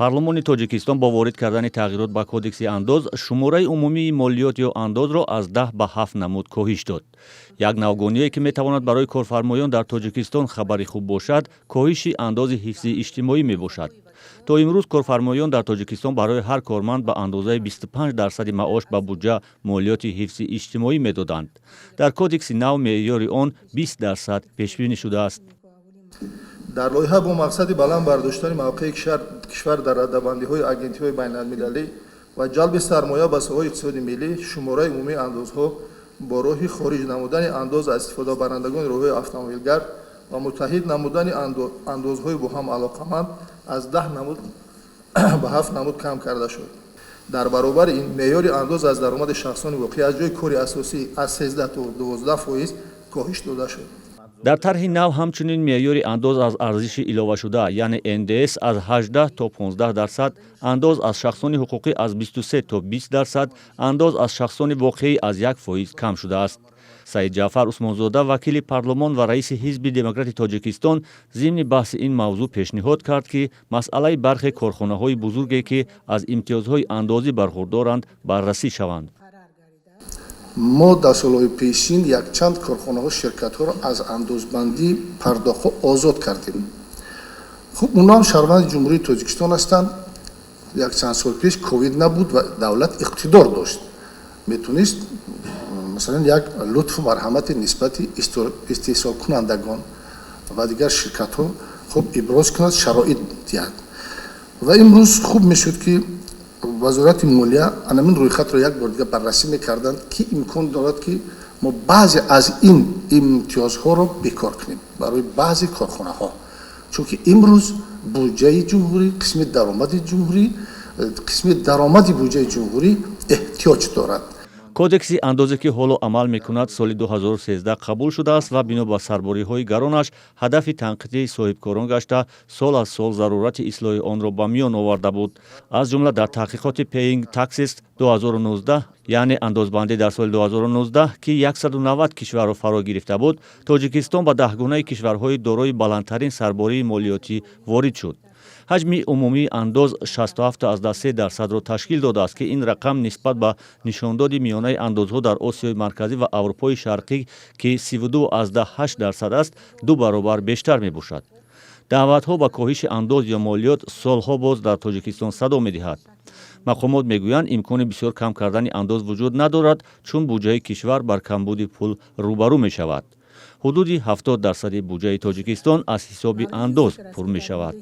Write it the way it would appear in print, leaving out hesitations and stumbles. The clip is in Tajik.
парлумони тоҷикистон бо ворид кардани тағйирот ба кодекси андоз шумораи умумии молиёт ё андозро аз 10 ба 7 намуд коҳиш дод. як навгоние ки метавонад барои корфармоён дар тоҷикистон хабари хуб бошад коҳиши андози ҳифзи иҷтимоӣ мебошад. то имрӯз корфармоён дар тоҷикистон барои ҳар корманд ба андозаи 25% маош ба буҷа молиёти ҳифзи иҷтимоӣ медоданд. дар кодекси нав меъёри он 20% пешбинӣ шудааст. дар лоиҳа бо мақсади баланд бардоштани мавқеи кишвар дар раддабандиҳои агентиҳои байналмилалӣ ва ҷалби сармоя ба соҳаи иқтисоди миллӣ шумораи умумии андозҳо бо роҳи хориҷ намудани андоз аз истифодабарандагони роҳҳои автомобилгар ва муттаҳид намудани андозҳои бо ҳам алоқаманд аз 10 намуд ба 7 намуд кам карда шуд. дар баробари ин меъёри андоз аз даромади шахсони воқеъ аз ҷои кори асосӣ аз 13 то 12% коҳиш дода шуд. дар тарҳи нав ҳамчунин меъёри андоз аз арзиши иловашуда яъне ндс аз 18 то 15%, андоз аз шахсони ҳуқуқӣ аз 23 то 20%, андоз аз шахсони воқеӣ аз 1% кам шудааст. саид ҷаъфар усмонзода вакили парлумон ва раиси ҳизби демократи тоҷикистон зимни баҳси ин мавзӯъ пешниҳод кард ки масъалаи бархе корхонаҳои бузурге ки аз имтиёзҳои андозӣ бархурдоранд баррасӣ шаванд. мо дар солҳои пешин якчанд корхонаҳо ширкатҳоро аз андозбандӣ пардохтҳо озод кардем. хуб онҳам шаҳрванди ҷумҳурии тоҷикистон ҳастанд. якчанд сол пеш ковид набуд ва давлат иқтидор дошт, метавонист масалан як лутфу марҳамати нисбати истеҳсолкунандагон ва дигар ширкатҳо хуб иброз кунад, шароит диҳад. ва имрӯз хуб мешуд ки вазорати молия анамин рӯйхатро як бор дига баррасӣ мекарданд ки имкон дорад ки мо баъзе аз ин имтиёзҳоро бекор кунем барои баъзе корхонаҳо, чунки имрӯз буҷаи ҷумҳурӣ қисми даромади буҷаи ҷумҳурӣ эҳтиёҷ дорад. кодекси андозе ки ҳоло амал мекунад соли 2013 қабул шудааст ва бино ба сарбориҳои гаронаш ҳадафи танқидии соҳибкорон гашта сол аз сол зарурати ислоҳи онро ба миён оварда буд. аз ҷумла дар таҳқиқоти Paying Taxes 2019 яъне андозбандӣ дар соли 2019 ки 190 кишварро фаро гирифта буд, тоҷикистон ба даҳгонаи кишварҳои дорои баландтарин сарбории молиётӣ ворид шуд. ҳаҷми умумии андоз 67.3%-ро ташкил додааст ки ин рақам нисбат ба нишондоди миёнаи андозҳо дар осиёи марказӣ ва аврупои шарқӣ ки 32.8% аст, ду баробар бештар мебошад. даъватҳо ба коҳиши андоз ё молиёт солҳо боз дар тоҷикистон садо медиҳад. мақомот мегӯянд имкони бисёр кам кардани андоз вуҷуд надорад, чун буҷаи кишвар бар камбуди пул рӯбарӯ мешавад. ҳудуди 70% буҷаи тоҷикистон аз ҳисоби андоз пур мешавад.